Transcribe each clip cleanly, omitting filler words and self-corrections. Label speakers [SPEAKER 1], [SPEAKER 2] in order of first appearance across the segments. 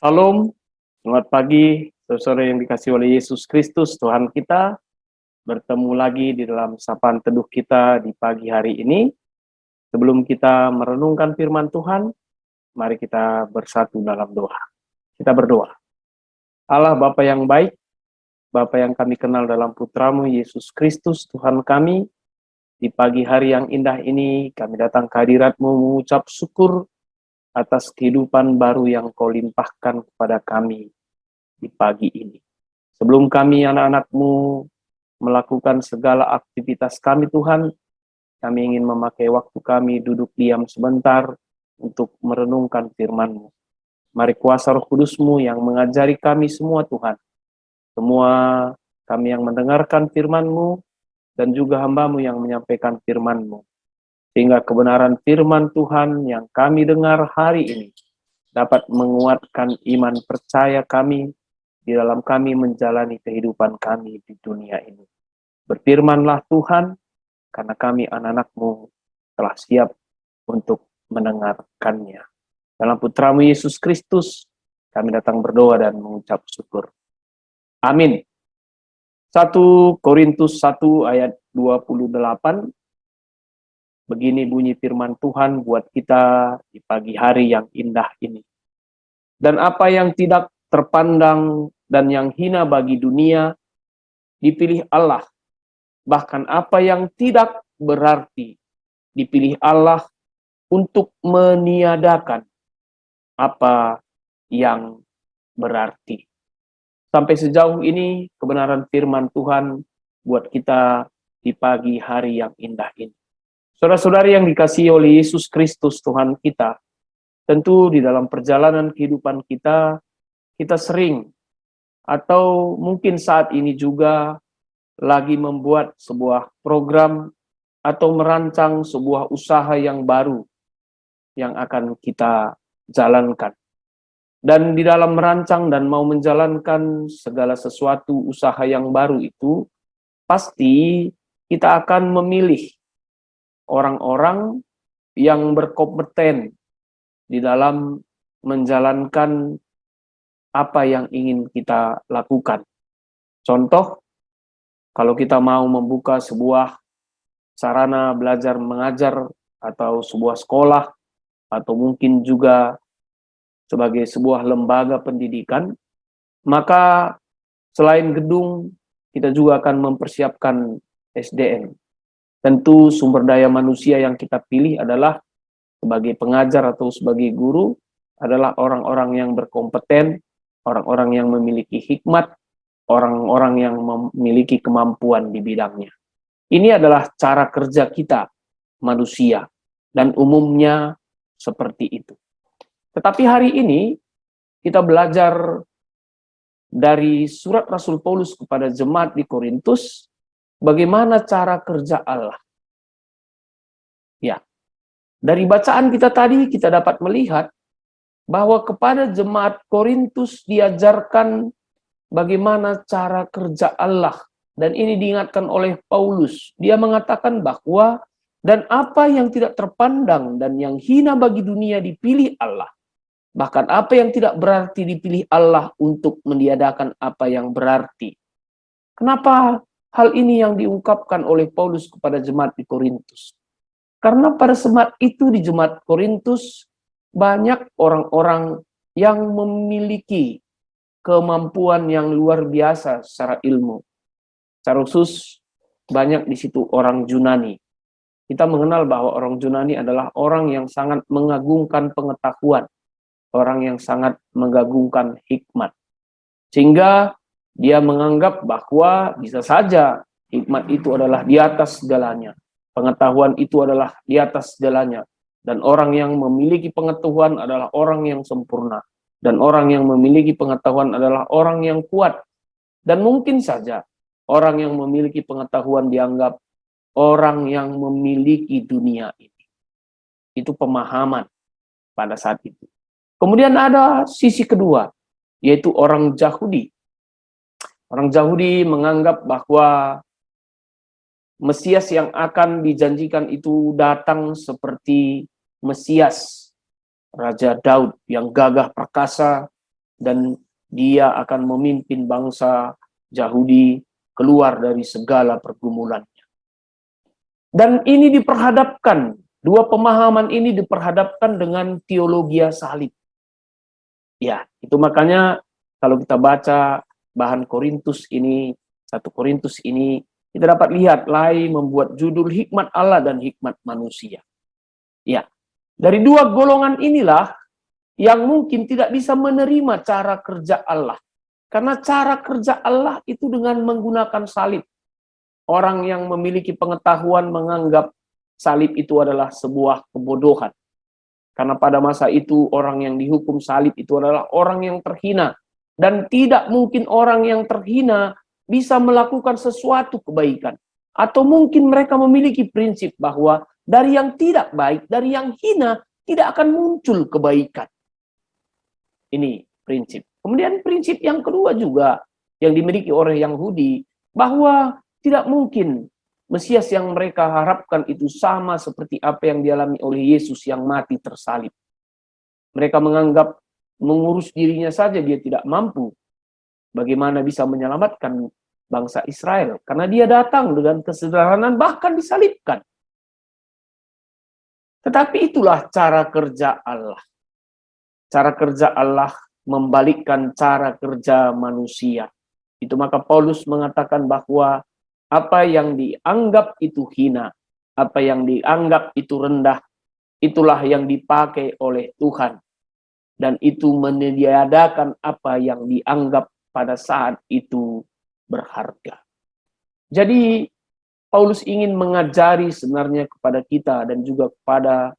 [SPEAKER 1] Salam, selamat pagi, saudara yang dikasihi oleh Yesus Kristus, Tuhan kita. Bertemu lagi di dalam sapaan teduh kita di pagi hari ini. Sebelum kita merenungkan firman Tuhan, mari kita bersatu dalam doa. Kita berdoa. Allah Bapa yang baik, Bapa yang kami kenal dalam putramu Yesus Kristus, Tuhan kami, di pagi hari yang indah ini, kami datang ke hadirat-Mu mengucap syukur atas kehidupan baru yang Kau limpahkan kepada kami di pagi ini. Sebelum kami anak-anak-Mu melakukan segala aktivitas kami Tuhan, kami ingin memakai waktu kami duduk diam sebentar untuk merenungkan firman-Mu. Mari kuasa Roh Kudus-Mu yang mengajari kami semua Tuhan. Semua kami yang mendengarkan firman-Mu dan juga hamba-Mu yang menyampaikan firman-Mu. Sehingga kebenaran firman Tuhan yang kami dengar hari ini dapat menguatkan iman percaya kami di dalam kami menjalani kehidupan kami di dunia ini. Berfirmanlah Tuhan, karena kami anak-anak-Mu telah siap untuk mendengarkannya. Dalam putramu Yesus Kristus, kami datang berdoa dan mengucap syukur. Amin. 1 Korintus 1 ayat 28. Begini bunyi firman Tuhan buat kita di pagi hari yang indah ini. Dan apa yang tidak terpandang dan yang hina bagi dunia, dipilih Allah. Bahkan apa yang tidak berarti, dipilih Allah untuk meniadakan apa yang berarti. Sampai sejauh ini kebenaran firman Tuhan buat kita di pagi hari yang indah ini. Saudara-saudari yang dikasihi oleh Yesus Kristus Tuhan kita, tentu di dalam perjalanan kehidupan kita, kita sering atau mungkin saat ini juga lagi membuat sebuah program atau merancang sebuah usaha yang baru yang akan kita jalankan. Dan di dalam merancang dan mau menjalankan segala sesuatu usaha yang baru itu, pasti kita akan memilih orang-orang yang berkompeten di dalam menjalankan apa yang ingin kita lakukan. Contoh, kalau kita mau membuka sebuah sarana belajar mengajar atau sebuah sekolah, atau mungkin juga sebagai sebuah lembaga pendidikan, maka selain gedung, kita juga akan mempersiapkan SDM. Tentu sumber daya manusia yang kita pilih adalah sebagai pengajar atau sebagai guru adalah orang-orang yang berkompeten, orang-orang yang memiliki hikmat, orang-orang yang memiliki kemampuan di bidangnya. Ini adalah cara kerja kita, manusia, dan umumnya seperti itu. Tetapi hari ini kita belajar dari surat Rasul Paulus kepada jemaat di Korintus, bagaimana cara kerja Allah. Ya, dari bacaan kita tadi kita dapat melihat bahwa kepada jemaat Korintus diajarkan bagaimana cara kerja Allah. Dan ini diingatkan oleh Paulus. Dia mengatakan bahwa dan apa yang tidak terpandang dan yang hina bagi dunia dipilih Allah. Bahkan apa yang tidak berarti dipilih Allah untuk meniadakan apa yang berarti. Kenapa hal ini yang diungkapkan oleh Paulus kepada jemaat di Korintus? Karena pada saat itu di jemaat Korintus banyak orang-orang yang memiliki kemampuan yang luar biasa secara ilmu. Secara khusus banyak di situ orang Yunani. Kita mengenal bahwa orang Yunani adalah orang yang sangat mengagungkan pengetahuan, orang yang sangat mengagungkan hikmat. Sehingga dia menganggap bahwa bisa saja hikmat itu adalah di atas segalanya. Pengetahuan itu adalah di atas segalanya. Dan orang yang memiliki pengetahuan adalah orang yang sempurna. Dan orang yang memiliki pengetahuan adalah orang yang kuat. Dan mungkin saja orang yang memiliki pengetahuan dianggap orang yang memiliki dunia ini. Itu pemahaman pada saat itu. Kemudian ada sisi kedua, yaitu orang Yahudi. Orang Yahudi menganggap bahwa Mesias yang akan dijanjikan itu datang seperti Mesias Raja Daud yang gagah perkasa, dan dia akan memimpin bangsa Yahudi keluar dari segala pergumulannya. Dan ini diperhadapkan, dua pemahaman ini diperhadapkan dengan teologi salib. Ya, itu makanya kalau kita baca bahan Korintus ini, 1 Korintus ini, kita dapat lihat Lai membuat judul hikmat Allah dan hikmat manusia. Ya, dari dua golongan inilah yang mungkin tidak bisa menerima cara kerja Allah. Karena cara kerja Allah itu dengan menggunakan salib. Orang yang memiliki pengetahuan menganggap salib itu adalah sebuah kebodohan. Karena pada masa itu orang yang dihukum salib itu adalah orang yang terhina. Dan tidak mungkin orang yang terhina bisa melakukan sesuatu kebaikan. Atau mungkin mereka memiliki prinsip bahwa dari yang tidak baik, dari yang hina, tidak akan muncul kebaikan. Ini prinsip. Kemudian prinsip yang kedua juga yang dimiliki oleh Yahudi, bahwa tidak mungkin Mesias yang mereka harapkan itu sama seperti apa yang dialami oleh Yesus yang mati tersalib. Mereka menganggap mengurus dirinya saja dia tidak mampu. Bagaimana bisa menyelamatkan bangsa Israel? Karena dia datang dengan kesederhanaan bahkan disalibkan. Tetapi itulah cara kerja Allah. Cara kerja Allah membalikkan cara kerja manusia. Itu maka Paulus mengatakan bahwa apa yang dianggap itu hina, apa yang dianggap itu rendah, itulah yang dipakai oleh Tuhan. Dan itu meniadakan apa yang dianggap pada saat itu berharga. Jadi Paulus ingin mengajari sebenarnya kepada kita dan juga kepada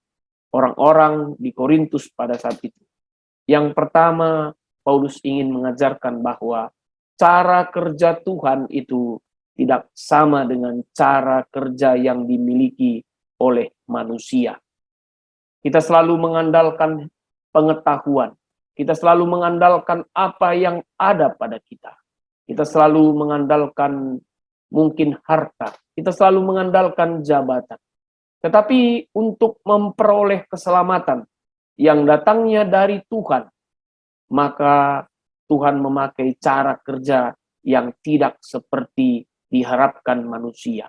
[SPEAKER 1] orang-orang di Korintus pada saat itu. Yang pertama, Paulus ingin mengajarkan bahwa cara kerja Tuhan itu tidak sama dengan cara kerja yang dimiliki oleh manusia. Kita selalu mengandalkan pengetahuan. Kita selalu mengandalkan apa yang ada pada kita. Kita selalu mengandalkan mungkin harta. Kita selalu mengandalkan jabatan. Tetapi untuk memperoleh keselamatan yang datangnya dari Tuhan, maka Tuhan memakai cara kerja yang tidak seperti diharapkan manusia.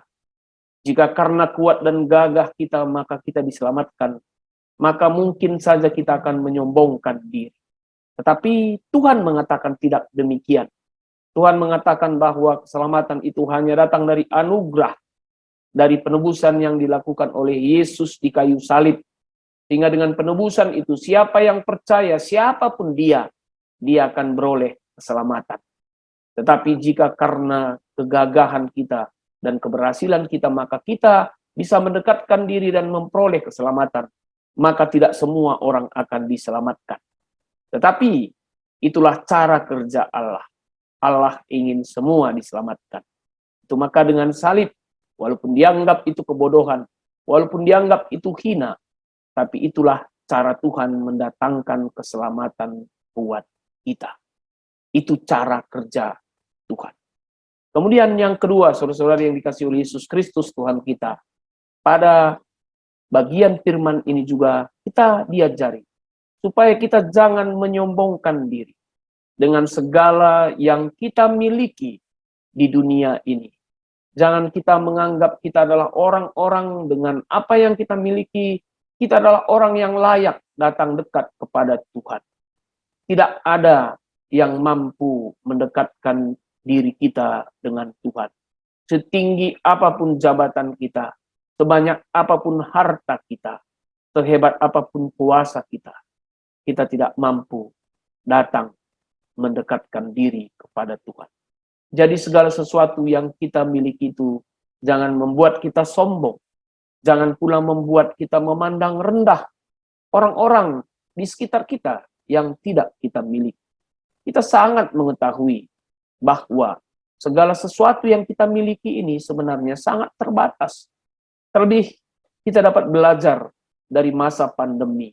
[SPEAKER 1] Jika karena kuat dan gagah kita maka kita diselamatkan, maka mungkin saja kita akan menyombongkan diri. Tetapi Tuhan mengatakan tidak demikian. Tuhan mengatakan bahwa keselamatan itu hanya datang dari anugerah, dari penebusan yang dilakukan oleh Yesus di kayu salib. Sehingga dengan penebusan itu siapa yang percaya, siapapun dia akan beroleh keselamatan. Tetapi jika karena kegagahan kita dan keberhasilan kita, maka kita bisa mendekatkan diri dan memperoleh keselamatan. Maka tidak semua orang akan diselamatkan. Tetapi itulah cara kerja Allah. Allah ingin semua diselamatkan. Itu maka dengan salib, walaupun dianggap itu kebodohan, walaupun dianggap itu hina, tapi itulah cara Tuhan mendatangkan keselamatan buat kita. Itu cara kerja Tuhan. Kemudian yang kedua, saudara-saudara yang dikasihi oleh Yesus Kristus Tuhan kita, pada bagian firman ini juga kita diajari supaya kita jangan menyombongkan diri dengan segala yang kita miliki di dunia ini. Jangan kita menganggap kita adalah orang-orang dengan apa yang kita miliki, kita adalah orang yang layak datang dekat kepada Tuhan. Tidak ada yang mampu mendekatkan diri kita dengan Tuhan. Setinggi apapun jabatan kita, sebanyak apapun harta kita, sehebat apapun kuasa kita, kita tidak mampu datang mendekatkan diri kepada Tuhan. Jadi segala sesuatu yang kita miliki itu jangan membuat kita sombong. Jangan pula membuat kita memandang rendah orang-orang di sekitar kita yang tidak kita miliki. Kita sangat mengetahui bahwa segala sesuatu yang kita miliki ini sebenarnya sangat terbatas. Terlebih kita dapat belajar dari masa pandemi.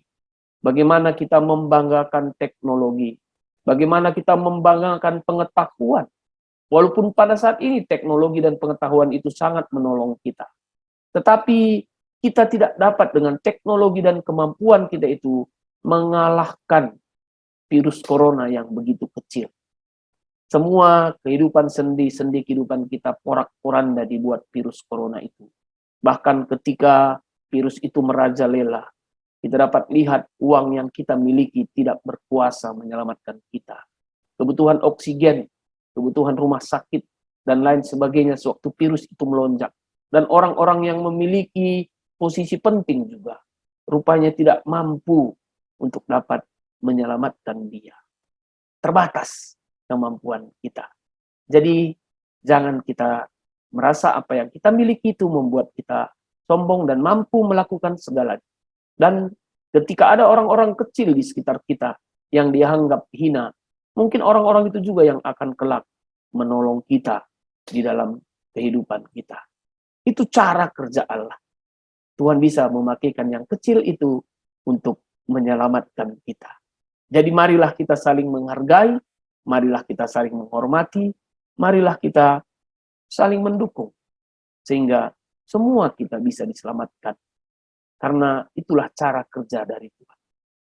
[SPEAKER 1] Bagaimana kita membanggakan teknologi. Bagaimana kita membanggakan pengetahuan. Walaupun pada saat ini teknologi dan pengetahuan itu sangat menolong kita. Tetapi kita tidak dapat dengan teknologi dan kemampuan kita itu mengalahkan virus corona yang begitu kecil. Semua kehidupan sendi-sendi kehidupan kita porak-poranda dibuat virus corona itu. Bahkan ketika virus itu merajalela, kita dapat lihat uang yang kita miliki tidak berkuasa menyelamatkan kita. Kebutuhan oksigen, kebutuhan rumah sakit, dan lain sebagainya sewaktu virus itu melonjak. Dan orang-orang yang memiliki posisi penting juga, rupanya tidak mampu untuk dapat menyelamatkan dia. Terbatas kemampuan kita. Jadi jangan kita merasa apa yang kita miliki itu membuat kita sombong dan mampu melakukan segalanya. Dan ketika ada orang-orang kecil di sekitar kita yang dianggap hina, mungkin orang-orang itu juga yang akan kelak menolong kita di dalam kehidupan kita. Itu cara kerja Allah. Tuhan bisa memakaikan yang kecil itu untuk menyelamatkan kita. Jadi marilah kita saling menghargai, marilah kita saling menghormati, marilah kita saling mendukung. Sehingga semua kita bisa diselamatkan. Karena itulah cara kerja dari Tuhan.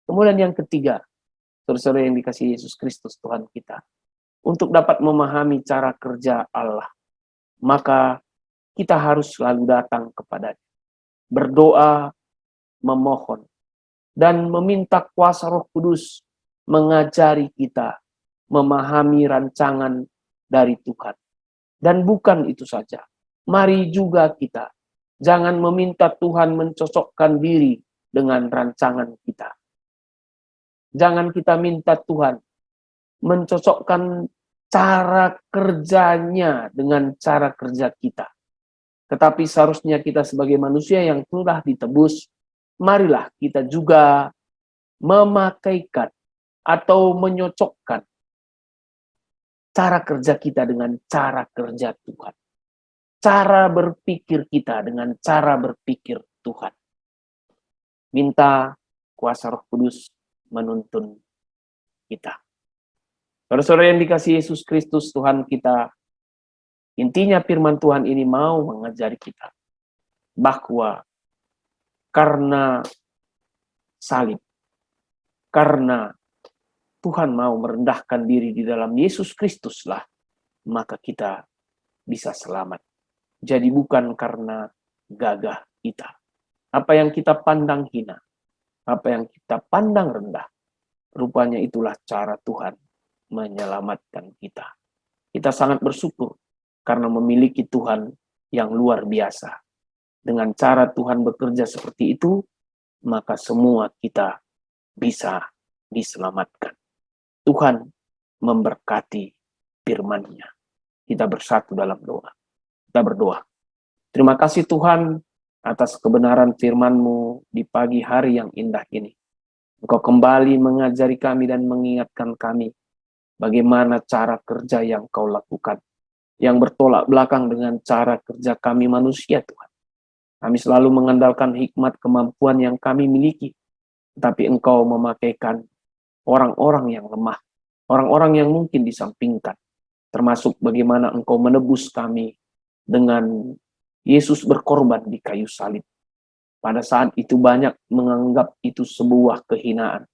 [SPEAKER 1] Kemudian yang ketiga, saudara-saudara yang dikasihi Yesus Kristus Tuhan kita. Untuk dapat memahami cara kerja Allah, maka kita harus selalu datang kepadanya. Berdoa, memohon, dan meminta kuasa Roh Kudus mengajari kita memahami rancangan dari Tuhan. Dan bukan itu saja. Mari juga kita jangan meminta Tuhan mencocokkan diri dengan rancangan kita. Jangan kita minta Tuhan mencocokkan cara kerjanya dengan cara kerja kita. Tetapi seharusnya kita sebagai manusia yang telah ditebus, marilah kita juga memakaikan atau menyocokkan cara kerja kita dengan cara kerja Tuhan. Cara berpikir kita dengan cara berpikir Tuhan. Minta kuasa Roh Kudus menuntun kita. Saudara-saudara yang dikasihi Yesus Kristus Tuhan kita, intinya firman Tuhan ini mau mengajari kita bahwa karena salib, karena Tuhan mau merendahkan diri di dalam Yesus Kristuslah, maka kita bisa selamat. Jadi bukan karena gagah kita. Apa yang kita pandang hina, apa yang kita pandang rendah, rupanya itulah cara Tuhan menyelamatkan kita. Kita sangat bersyukur karena memiliki Tuhan yang luar biasa. Dengan cara Tuhan bekerja seperti itu, maka semua kita bisa diselamatkan. Tuhan memberkati firman-Nya. Kita bersatu dalam doa. Kita berdoa. Terima kasih Tuhan atas kebenaran firman-Mu di pagi hari yang indah ini. Engkau kembali mengajari kami dan mengingatkan kami bagaimana cara kerja yang Kau lakukan, yang bertolak belakang dengan cara kerja kami manusia Tuhan. Kami selalu mengandalkan hikmat kemampuan yang kami miliki, tetapi Engkau memakaikan orang-orang yang lemah, orang-orang yang mungkin disampingkan, termasuk bagaimana Engkau menebus kami dengan Yesus berkorban di kayu salib. Pada saat itu banyak menganggap itu sebuah kehinaan,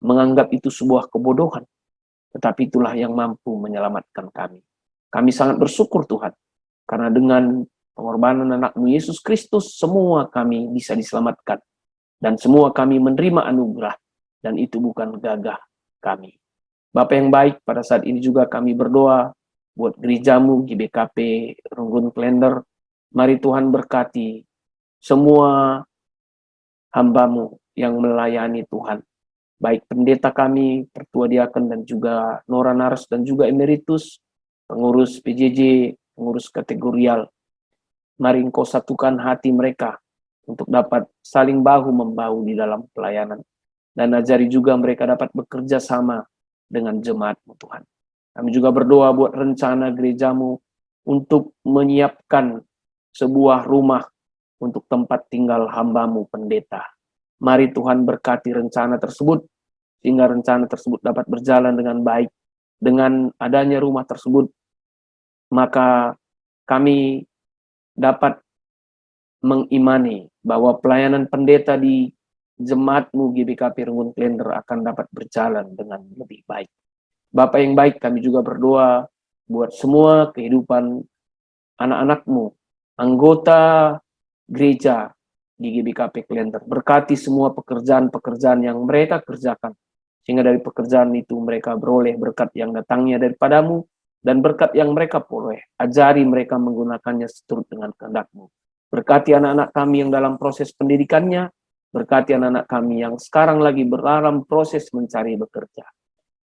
[SPEAKER 1] menganggap itu sebuah kebodohan, tetapi itulah yang mampu menyelamatkan kami. Kami sangat bersyukur Tuhan, karena dengan pengorbanan anak-Mu Yesus Kristus, semua kami bisa diselamatkan, dan semua kami menerima anugerah, dan itu bukan gagah kami. Bapa yang baik, pada saat ini juga kami berdoa buat gereja-Mu, GBKP, Runggun Klender. Mari Tuhan berkati semua hamba-Mu yang melayani Tuhan. Baik pendeta kami, pertua diaken dan juga Nora Naras dan juga emeritus, pengurus PJJ, pengurus kategorial. Mari Engkau satukan hati mereka untuk dapat saling bahu-membahu di dalam pelayanan. Dan ajari juga mereka dapat bekerja sama dengan jemaat-Mu Tuhan. Kami juga berdoa buat rencana gereja-Mu untuk menyiapkan sebuah rumah untuk tempat tinggal hamba-Mu pendeta. Mari Tuhan berkati rencana tersebut, sehingga rencana tersebut dapat berjalan dengan baik. Dengan adanya rumah tersebut, maka kami dapat mengimani bahwa pelayanan pendeta di jemaatmu GBKP Rengun Klender akan dapat berjalan dengan lebih baik. Bapa yang baik, kami juga berdoa buat semua kehidupan anak-anakmu, anggota gereja di GBKP Klender. Berkati semua pekerjaan-pekerjaan yang mereka kerjakan, sehingga dari pekerjaan itu mereka beroleh berkat yang datangnya daripadamu, dan berkat yang mereka peroleh, ajari mereka menggunakannya seturut dengan kehendak-Mu. Berkati anak-anak kami yang dalam proses pendidikannya, berkati anak-anak kami yang sekarang lagi dalam proses mencari bekerja.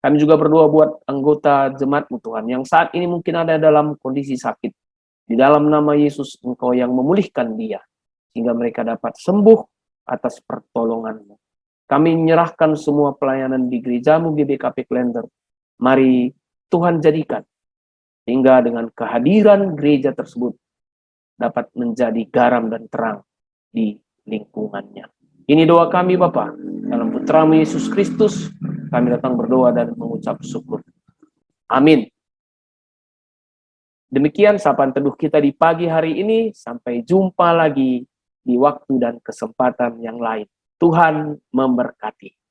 [SPEAKER 1] Kami juga berdoa buat anggota jemaat-Mu Tuhan, yang saat ini mungkin ada dalam kondisi sakit. Di dalam nama Yesus, Engkau yang memulihkan dia, sehingga mereka dapat sembuh atas pertolongan-Mu. Kami menyerahkan semua pelayanan di gereja-Mu GBKP Klender. Mari Tuhan jadikan, sehingga dengan kehadiran gereja tersebut dapat menjadi garam dan terang di lingkungannya. Ini doa kami Bapa, dalam Putra-Mu Yesus Kristus, kami datang berdoa dan mengucap syukur. Amin. Demikian sapaan teduh kita di pagi hari ini. Sampai jumpa lagi di waktu dan kesempatan yang lain. Tuhan memberkati.